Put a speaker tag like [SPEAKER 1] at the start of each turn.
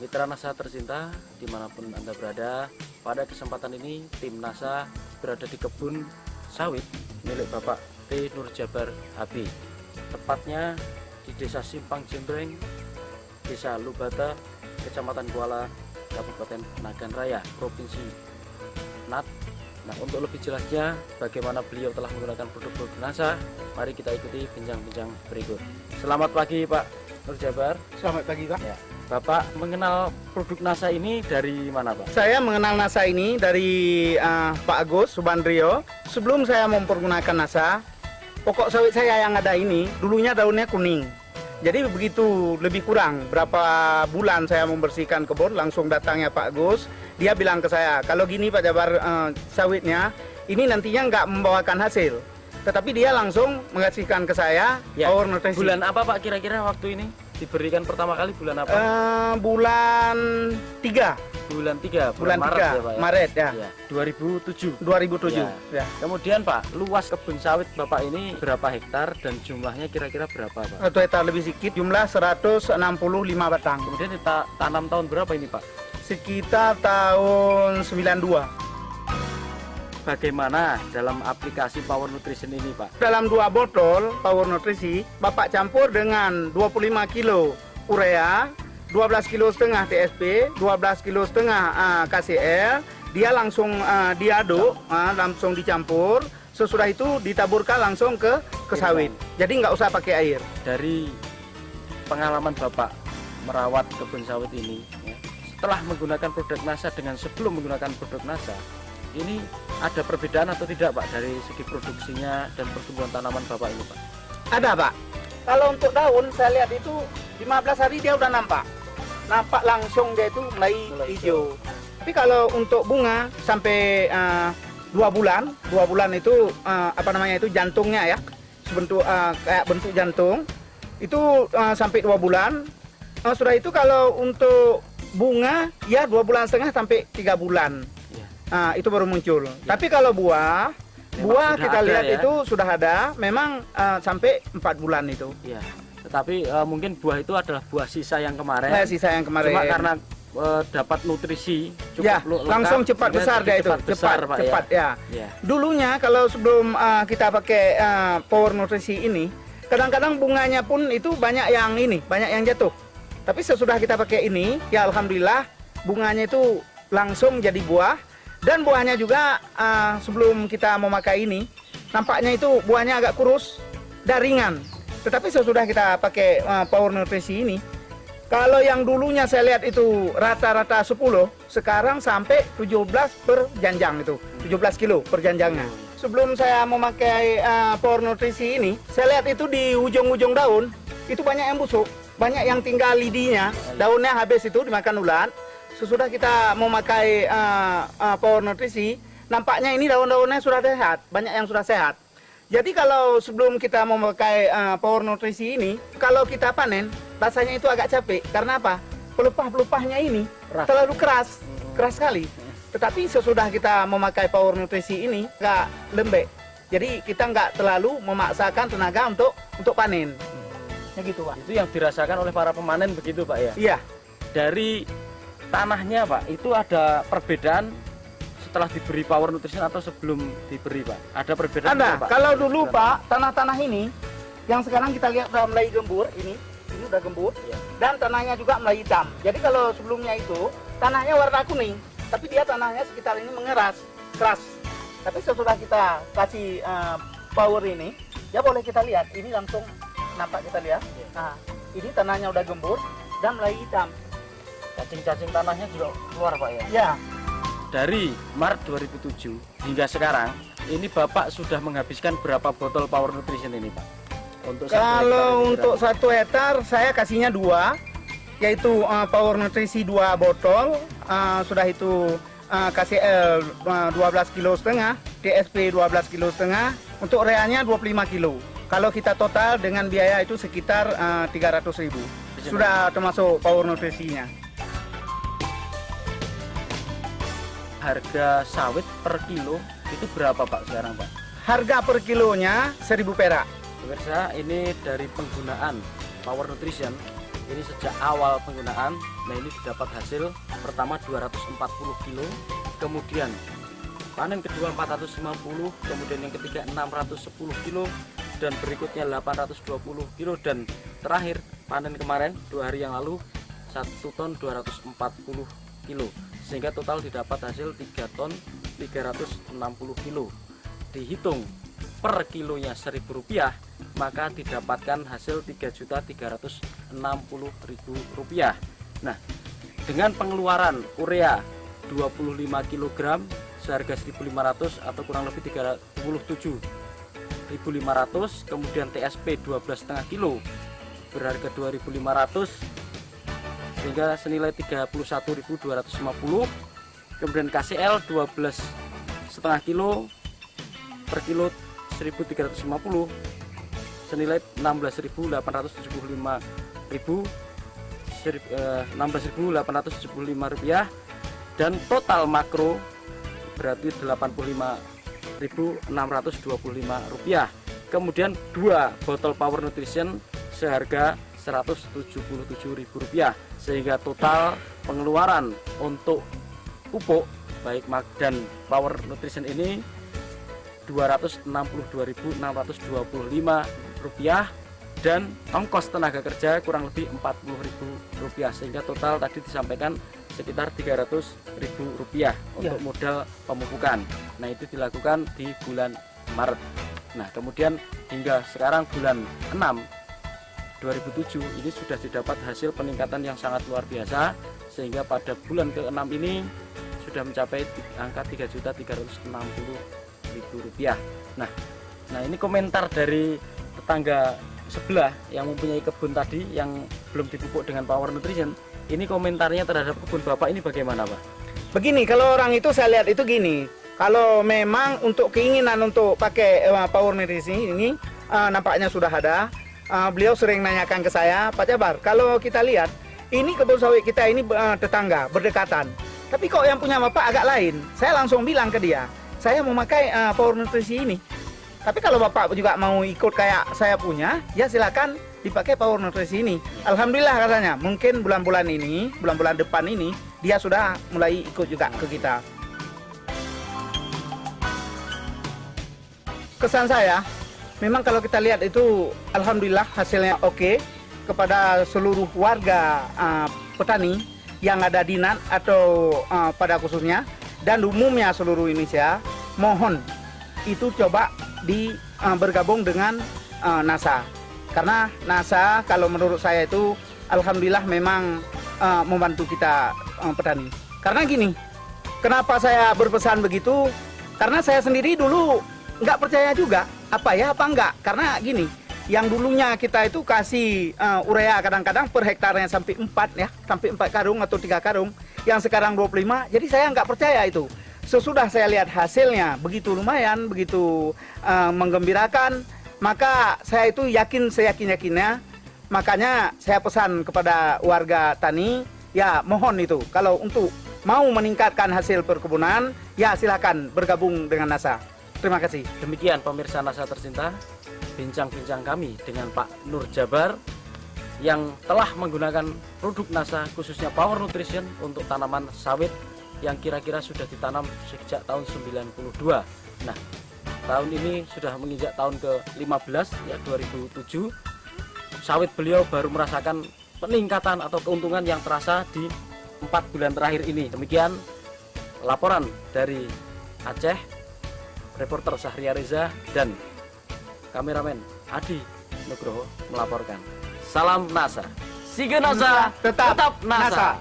[SPEAKER 1] Mitra NASA tercinta, dimanapun Anda berada, pada kesempatan ini tim NASA berada di kebun sawit milik Bapak T. Nurjabar HB, tepatnya di Desa Simpang Jembreng, Desa Lubata, Kecamatan Kuala, Kabupaten Nagan Raya, Provinsi Nat. Nah, untuk lebih jelasnya bagaimana beliau telah menggunakan produk-produk NASA, mari kita ikuti bincang-bincang berikut. Selamat pagi Pak Nurjabar.
[SPEAKER 2] Selamat pagi Pak.
[SPEAKER 1] Ya. Bapak mengenal produk NASA ini dari mana Pak?
[SPEAKER 2] Saya mengenal NASA ini dari Pak Agus Subandrio. Sebelum saya mempergunakan NASA, pokok sawit saya yang ada ini dulunya daunnya kuning. Jadi begitu lebih kurang berapa bulan saya membersihkan kebun, langsung datangnya Pak Agus. Dia bilang ke saya, kalau gini Pak Jabar sawitnya, ini nantinya nggak membawakan hasil. Tetapi dia langsung mengasihkan ke saya Power Nutrisi.
[SPEAKER 1] Bulan apa Pak kira-kira waktu ini? Diberikan pertama kali bulan apa?
[SPEAKER 2] Bulan 3.
[SPEAKER 1] Bulan 3,
[SPEAKER 2] bulan
[SPEAKER 1] Maret
[SPEAKER 2] 3,
[SPEAKER 1] ya Pak ya?
[SPEAKER 2] Maret ya.
[SPEAKER 1] 2007.
[SPEAKER 2] 2007.
[SPEAKER 1] Ya. Kemudian Pak, luas kebun sawit Bapak ini berapa hektar dan jumlahnya kira-kira berapa Pak?
[SPEAKER 2] 1 hektar lebih sedikit, jumlah 165 batang.
[SPEAKER 1] Kemudian kita tanam tahun berapa ini Pak?
[SPEAKER 2] Sekitar tahun 92.
[SPEAKER 1] Bagaimana dalam aplikasi Power Nutrition ini Pak?
[SPEAKER 2] Dalam 2 botol Power Nutrisi, Bapak campur dengan 25 kilo urea, 12,5 kilo TSP, 12,5 kilo KCl. Dia langsung diaduk, langsung dicampur. Sesudah itu ditaburkan langsung ke sawit. Jadi nggak usah pakai air.
[SPEAKER 1] Dari pengalaman Bapak merawat kebun sawit ini, ya, setelah menggunakan produk NASA dengan sebelum menggunakan produk NASA, ini ada perbedaan atau tidak Pak dari segi produksinya dan pertumbuhan tanaman Bapak ini Pak?
[SPEAKER 2] Ada Pak. Kalau untuk daun saya lihat itu 15 hari dia udah nampak. Nampak langsung dia itu mulai hijau. Tapi kalau untuk bunga sampai 2 bulan, 2 bulan itu itu jantungnya ya. Sebentuk kayak bentuk jantung. Itu sampai 2 bulan. Sudah itu kalau untuk bunga ya 2,5 bulan sampai 3 bulan. Itu baru muncul. Ya. Tapi kalau buah kita lihat ya, itu sudah ada, memang sampai 4 bulan itu.
[SPEAKER 1] Ya. Tetapi mungkin buah itu adalah buah sisa yang kemarin.
[SPEAKER 2] Sisa yang kemarin.
[SPEAKER 1] Cuma karena dapat nutrisi cukup
[SPEAKER 2] ya,
[SPEAKER 1] lengkap,
[SPEAKER 2] langsung cepat besar dia itu. Cepat ya. Dulunya kalau sebelum kita pakai Power Nutrisi ini, kadang-kadang bunganya pun itu banyak yang jatuh. Tapi sesudah kita pakai ini, ya alhamdulillah bunganya itu langsung jadi buah. Dan buahnya juga sebelum kita memakai ini, nampaknya itu buahnya agak kurus dan ringan. Tetapi sesudah kita pakai Power Nutrisi ini, kalau yang dulunya saya lihat itu rata-rata 10, sekarang sampai 17 per janjang itu, 17 kilo per janjangnya. Sebelum saya memakai Power Nutrisi ini, saya lihat itu di ujung-ujung daun, itu banyak yang busuk, banyak yang tinggal lidinya, daunnya habis itu dimakan ulat. Sesudah kita memakai Power Nutrisi, nampaknya ini daun-daunnya sudah sehat, banyak yang sudah sehat. Jadi kalau sebelum kita memakai Power Nutrisi ini, kalau kita panen, rasanya itu agak capek. Karena apa? Pelepah-pelepahnya ini terlalu keras sekali. Tetapi sesudah kita memakai Power Nutrisi ini, agak lembek. Jadi kita nggak terlalu memaksakan tenaga untuk panen. Ya gitu Pak.
[SPEAKER 1] Itu yang dirasakan oleh para pemanen begitu Pak ya?
[SPEAKER 2] Iya.
[SPEAKER 1] Dari tanahnya Pak, itu ada perbedaan setelah diberi Power Nutrition atau sebelum diberi Pak? Ada perbedaan?
[SPEAKER 2] Ada.
[SPEAKER 1] Pak?
[SPEAKER 2] Kalau dulu Pak, tanah-tanah ini yang sekarang kita lihat udah mulai gembur, ini udah gembur, ya. Dan tanahnya juga mulai hitam. Jadi kalau sebelumnya itu tanahnya warna kuning, tapi dia tanahnya sekitar ini mengeras, keras. Tapi sesudah kita kasih Power ini, ya boleh kita lihat, ini langsung nampak kita lihat. Ya. Nah, ini tanahnya udah gembur dan mulai hitam.
[SPEAKER 1] Cacing-cacing tanahnya juga keluar Pak ya?
[SPEAKER 2] Ya.
[SPEAKER 1] Dari Maret 2007 hingga sekarang, ini Bapak sudah menghabiskan berapa botol Power Nutrition ini Pak?
[SPEAKER 2] Kalau untuk 1 hektar saya kasihnya 2, yaitu Power Nutrisi 2 botol, sudah itu KCl 12,5 kilo, TSP 12,5 kilo, untuk ureanya 25 kilo. Kalau kita total dengan biaya itu sekitar 300.000. Sudah termasuk Power Nutrisinya.
[SPEAKER 1] Harga sawit per kilo itu berapa Pak sekarang Pak?
[SPEAKER 2] Harga per kilonya 1.000 perak.
[SPEAKER 1] Pemirsa, ini dari penggunaan Power Nutrition ini sejak awal penggunaan. Nah, ini didapat hasil pertama 240 kilo, kemudian panen kedua 450, kemudian yang ketiga 610 kilo, dan berikutnya 820 kilo, dan terakhir panen kemarin 2 hari yang lalu 1 ton 240 kilo, sehingga total didapat hasil 3 ton 360 kilo. Dihitung per kilonya Rp1.000, maka didapatkan hasil Rp3.360.000. Nah, dengan pengeluaran urea 25 kg seharga 1.500 atau kurang lebih 37.500, kemudian TSP 12,5 kilo berharga 2.500 sehingga senilai 31.250, kemudian KCL 12,5 kilo per kilo 1.350 senilai 16.875 rupiah, dan total makro berarti 85.625 rupiah. Kemudian 2 botol Power Nutrition seharga 177.000 rupiah, sehingga total pengeluaran untuk pupuk baik MAK dan Power Nutrition ini 262.625 rupiah, dan ongkos tenaga kerja kurang lebih 40.000 rupiah, sehingga total tadi disampaikan sekitar 300.000 rupiah untuk modal pemupukan. Nah, itu dilakukan di bulan Maret. Nah, kemudian hingga sekarang bulan 6 2007 ini sudah didapat hasil peningkatan yang sangat luar biasa, sehingga pada bulan ke-6 ini sudah mencapai angka 3.360.000 rupiah. Nah, ini komentar dari tetangga sebelah yang mempunyai kebun tadi yang belum dipupuk dengan Power Nutrition. Ini komentarnya terhadap kebun Bapak ini bagaimana, Pak?
[SPEAKER 2] Begini, kalau orang itu saya lihat itu gini, kalau memang untuk keinginan untuk pakai Power Nutrition ini nampaknya sudah ada. Beliau sering nanyakan ke saya, Pak Jabar, kalau kita lihat ini kebun sawit kita ini tetangga, berdekatan, tapi kok yang punya Bapak agak lain. Saya langsung bilang ke dia, saya mau pakai Power Nutrition ini. Tapi kalau Bapak juga mau ikut kayak saya punya, ya silakan dipakai Power Nutrition ini. Alhamdulillah katanya, mungkin bulan-bulan ini, bulan-bulan depan ini, dia sudah mulai ikut juga ke kita. Kesan saya, memang kalau kita lihat itu, alhamdulillah hasilnya oke. Kepada seluruh warga petani yang ada di NAT atau pada khususnya, dan umumnya seluruh Indonesia, mohon itu coba bergabung dengan NASA, karena NASA kalau menurut saya itu alhamdulillah memang membantu kita petani. Karena gini, kenapa saya berpesan begitu, karena saya sendiri dulu nggak percaya juga apa enggak, karena gini, yang dulunya kita itu kasih urea kadang-kadang per hektarnya sampai 4 karung atau 3 karung, yang sekarang 25, jadi saya nggak percaya itu. Sesudah saya lihat hasilnya begitu lumayan, begitu menggembirakan, maka saya itu seyakin-yakinnya. Makanya saya pesan kepada warga tani, ya mohon itu, kalau untuk mau meningkatkan hasil perkebunan, ya silakan bergabung dengan NASA. Terima kasih.
[SPEAKER 1] Demikian pemirsa NASA tercinta, bincang-bincang kami dengan Pak Nur Jabar yang telah menggunakan produk NASA, khususnya Power Nutrition untuk tanaman sawit yang kira-kira sudah ditanam sejak tahun 92. Nah, tahun ini sudah menginjak tahun ke-15, ya 2007. Sawit beliau baru merasakan peningkatan atau keuntungan yang terasa di 4 bulan terakhir ini. Demikian laporan dari Aceh, reporter Sahria Reza dan kameramen Adi Nugroho melaporkan. Salam NASA. Sige NASA, tetap NASA.